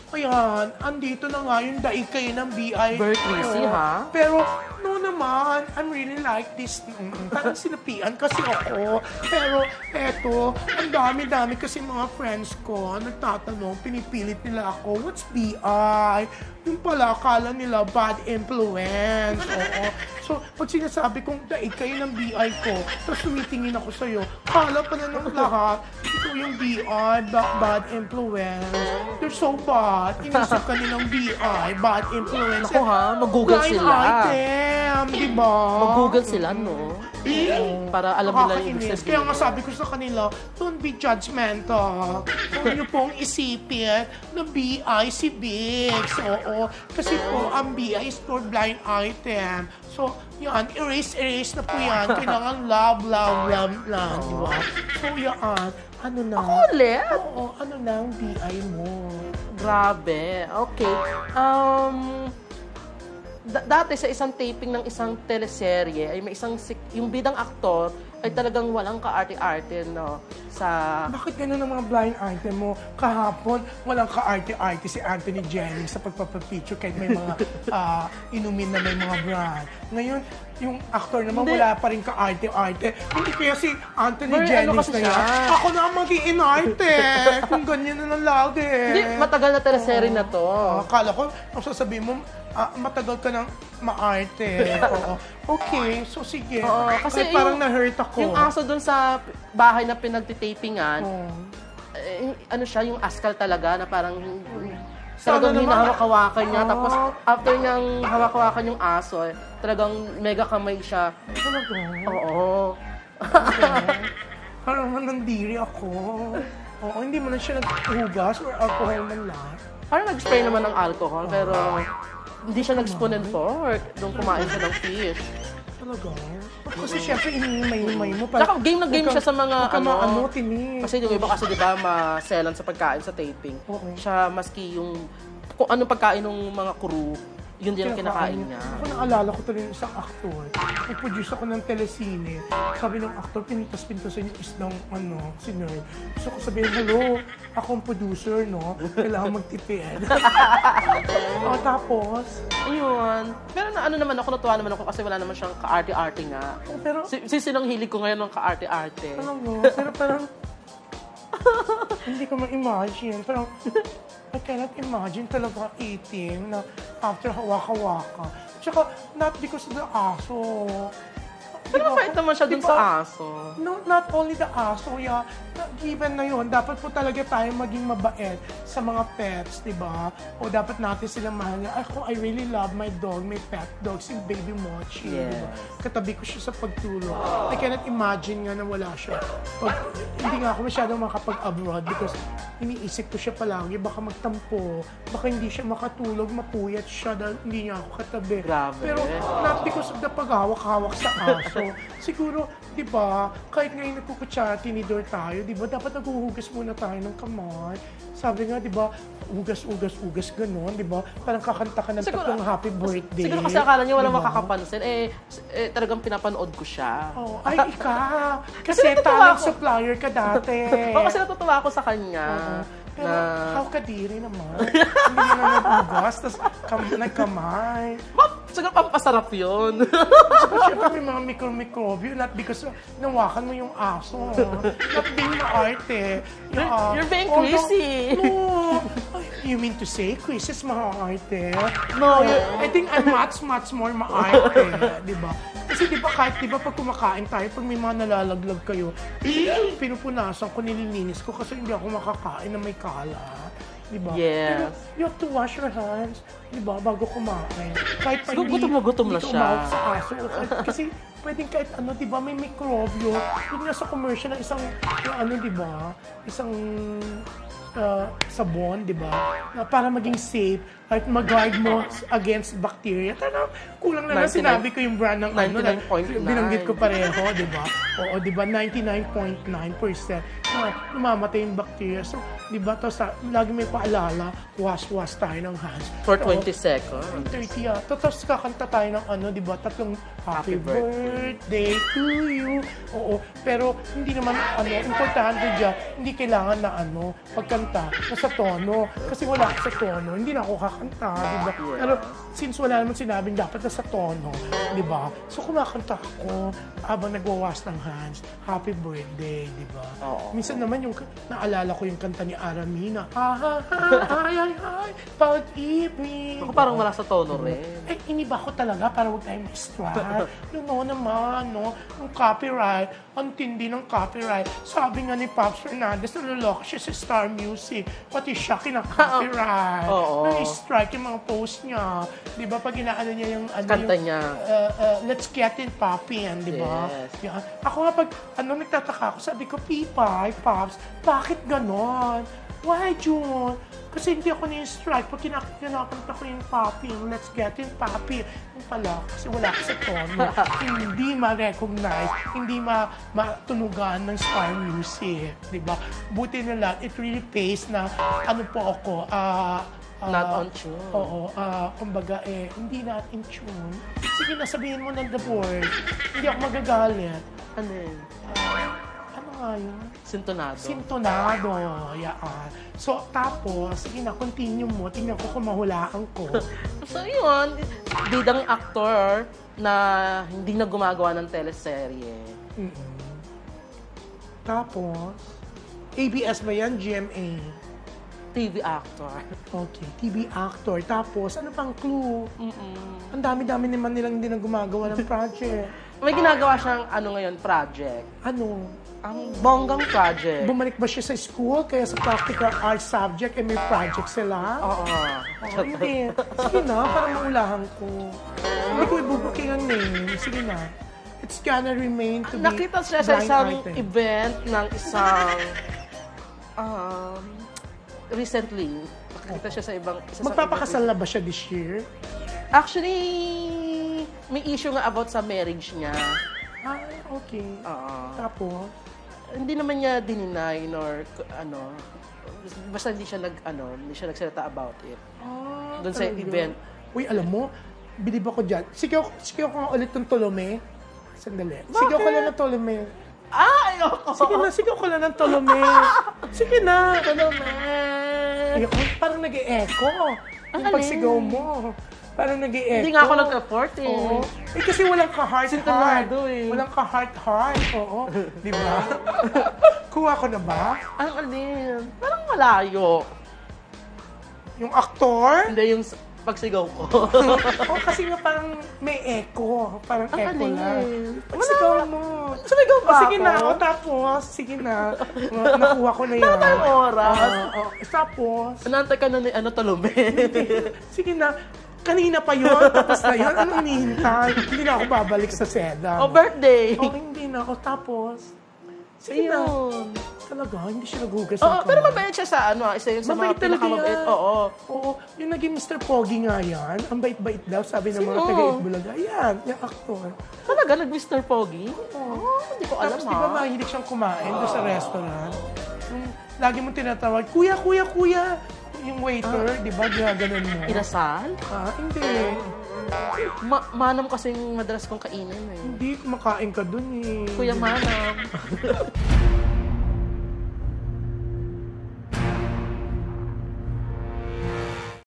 Ayan, andito na nga yung daikay ng BI. Very crazy, ha? Pero, no naman, I'm really like this. Parang sinapian kasi ako. Pero, eto, ang dami-dami kasi mga friends ko nagtatanong, pinipilit nila ako, what's BI? Yung pala, akala nila bad influence. Oo. So, pag sinasabi kong daikay ng BI ko, tapos tumitingin ako sa'yo, akala pa na ng lahat, ito yung BI, bad influence. They're so bad. Inisip ka nilang BI, bad influence. Ako ha, mag-google sila. Line item, di ba? Mag-google sila, no? Para alam nila yung ibig sabihin. Kaya nga sabi ko sa kanila, don't be judgmental. Huwag niyo pong isipin na BI si Biggs. Oo. Kasi po, ang BI is for blind item. So, yan, erase na po yan. Kailangan love. Di ba? So, yan. Ano na? Ako ulit? Oo, ano na ang BI mo? Grabe. Okay. Dati sa isang taping ng isang teleserye, ay may yung bidang aktor ay talagang walang kaarte-arte, no? Bakit gano'n ang mga blind item mo? Kahapon, walang kaarte-arte si Anthony Jennings sa pagpapapicture kahit may mga inumin na may mga brand. Ngayon, yung aktor naman wala pa rin kaarte-arte. Hindi kaya si Anthony Jennings na yan. Ako na ang mag-i-inarte. Kung ganyan na lang lagi. Hindi, matagal na teleserye na to. Akala ko, ang sasabihin mo, matagal ka ng maarte. Oo. Okay, so sige. Kasi parang na-hurt ako. Yung aso dun sa bahay na pinagtitapingan, ano siya, yung askal talaga na parang talagang hinahawak-hawakan niya. Tapos after niyang hawak-hawakan yung aso, talagang mega kamay siya. Talaga? Oo. Parang nandiri ako. Oo, hindi mo na siya naghugas or alcohol man lang. Parang nag-spray naman ng alcohol, pero hindi siya nag-spoon and fork nung kumain siya ng fish. Talaga? Kasi syempre, inimay mo. Saka game na game siya sa mga tinis. Kasi yung iba kasi diba maselan sa pagkain sa taping. Siya maski yung kung anong pagkain ng mga crew, yun din ang kinakain niya. Ako naalala ko tuloy yung isang aktor. Nag-produce ako ng telesine. Sabi ng aktor, pintas-pintasan yung islang si Nerd. Gusto ko sabihin, hello, akong producer, no? Kailangan magtipid. Tapos? Ayun. Pero natuwa naman ako kasi wala naman siyang kaarte-arte nga. Pero, silang hilig ko ngayon ng kaarte-arte. Pero parang, hindi ko ma-imagine. Parang, I cannot imagine talaga eating na after hawak-hawaka. Tsaka, not because of the aso. Pero mabait naman siya dun sa aso. No, not only the aso, yeah. Given na yun, dapat po talaga tayo maging mabait sa mga pets, di ba? O dapat natin silang mahal niya. Ako, I really love my dog, my pet dog, si Baby Mochi. Yes. Diba? Katabi ko siya sa pagtulog. I cannot imagine nga na wala siya. Hindi nga ako masyadong makapag-abroad because iniisip ko siya palagi, baka magtampo, baka hindi siya makatulog, mapuyat siya dahil hindi niya ako katabi. Grabe. Pero not because of the paghawak-hawak sa aso. Siguro, di ba, kahit ngayon nagkukutsara, tinidor tayo, di ba, dapat naghuhugas muna tayo ng kamay. Sabi nga, di ba, ugas, gano'n, di ba? Parang kakanta ka ng tatlong happy birthday. Siguro kasi akala niyo walang makakapansin, talagang pinapanood ko siya. Ay, ikaw! Kasi talent supplier ka dati. Kasi natutuwa ako sa kanya. Pero, how kadiri naman. Hindi na nag-ugas, tapos nagkamay. Siguro pampasarap yun. Siyempre may mga micro-microbio, not because nawakan mo yung aso. Not being maarte. You're being crazy. No. You mean to say, Chris is maarte? No, I think I'm much more maarte. Diba? Kasi diba kahit pag kumakain tayo, pag may mga nalalaglag kayo, pinupunasan ko, nililinis ko kasi hindi ako makakain na may kalat. Diba? Yes. Pero you have to wash your hands, diba, bago kumain. Kahit pa hindi gutom na siya. Sa aso. Kasi pwedeng kahit diba, may mikrobyo. Yung nasa commercial ng isang, diba, isang sabon, diba, na para maging safe, kahit mag-guard mo against bacteria. Talagang kulang na lang sinabi ko yung brand ng 99.9. Binanggit ko pareho, diba? Oo, diba, 99.9% na namamatay yung bacteria. So, diba, lagi may paalala, wash tayo ng hands. For 20 seconds. 30, tapos kakanta tayo ng diba, tatlong happy birthday. birthday to you. Oo, pero hindi naman, importante dyan, hindi kailangan na pagkanta na sa tono. Kasi wala ako sa tono, hindi na ako kakanta, diba? Pero since wala naman sinabing dapat na sa tono, diba? So kumakanta ako habang nagwawas ng hands, happy birthday, diba? Minsan naman yung, naalala ko yung kanta ni Aramina, ay, pag-ibig. Ako parang wala sa tono rin. Eh, iniba ko talaga para huwag tayong ma-strike. Naman, yung copyright, ang tindi ng copyright. Sabi nga ni Pops Fernandez, naloloko siya sa Star Music. Pati siya kinaka-copyright. Na-strike yung mga post niya. Di ba, pag inaano niya yung... Kanta niya. Let's get it poppin', di ba? Yes. Yan. Ako nga pag, nagtataka ako, sabi ko, Pipay, Pops, bakit ganon? Why, June? Kasi hindi ako ni-strike. Pag kinakanta ko yung popping, let's get it popping. Yung pala, kasi wala ko sa tono. Hindi ma-recognize, hindi matunugan ng Star Music. Diba? Buti na lang, it really pays na po ako, not on tune. Oo, kumbaga hindi not in tune. Sige na, sabihin mo ng the word. Hindi ako magagalit. Ano yun? Ano nga yun? Sintonado. Sintonado. Yaan. So, tapos, sige na, continue mo. Tingnan ko kung mahulaan ko. So, yun. Bidang aktor na hindi na gumagawa ng teleserye. Tapos, ABS ba yan? GMA? TV actor. Okay, TV actor. Tapos, ano pang clue? Ang dami-dami naman nilang hindi na gumagawa ng project. May ginagawa siyang ngayon, project. Ano? Ang bonggang project. Bumalik ba siya sa school? Kaya sa practical arts subject, may project sila? Oo. Hindi. Sige na, parang maulahan ko. Hindi ko ibubuking ang name. Sige na. It's gonna remain to be Nakita siya sa isang item. event ng isang... recently, nakita siya sa ibang... Magpapakasal na ba siya this year? Actually, may issue nga about sa marriage niya. Okay. Oo. Tapos? Hindi naman niya dininay nor basta hindi siya nagsalita about it. Doon sa event. Uy, alam mo, bilib ako dyan. Sigaw ko nga ulit ng Tolome. Sandali. Bakit? Sigaw ko lang ng Tolome. Ayoko! Sige na, sigaw ko lang ng Tolome. Sige na. Tolome! Ayoko, parang nag-e-echo. Yung pagsigaw mo. Parang nag-i-echo. Hindi nga ako nag-effort eh. Oo. Kasi walang ka-heart-heart. Sintonado eh. Walang ka-heart-heart. Oo. Di ba? Kuha ko na ba? Ang alin? Parang malayo. Yung aktor? Hindi, yung pagsigaw ko. Kasi nga parang may echo. Parang Ang echo alin? lang. Pagsigaw mo. Sumigaw ba Sige ako? na. Tapos, sige na. Nakuha ko na yan. Wala tayong oras. Tapos, Anantay ka na ni Tolome. sige na. Kanina pa yun, tapos na yun. Anong hinihintay? Hindi na ako babalik sa Seda. Birthday. Hindi na ako. Tapos, sige na. Talaga, hindi siya naghugas. Pero mabait siya sa isa yun sa mga mabait talaga pinakamabait. yan. Oo. Yung naging Mr. Pogi nga yan. Ang bait-bait daw, sabi ng mga Sino? taga-Itbulaga. Yan, yung aktor. Talaga, nag-Mr. Pogi? Hindi ko alam Tapos di ba mahilig siyang kumain doon sa restaurant? Lagi mong tinatawag, kuya, kuya, kuya. Yung waiter, di ba, ginaganon mo? Inasal? Hindi. Manam kasing madalas kong kainin eh. Hindi, kumakain ka dun eh. Kuya Manam.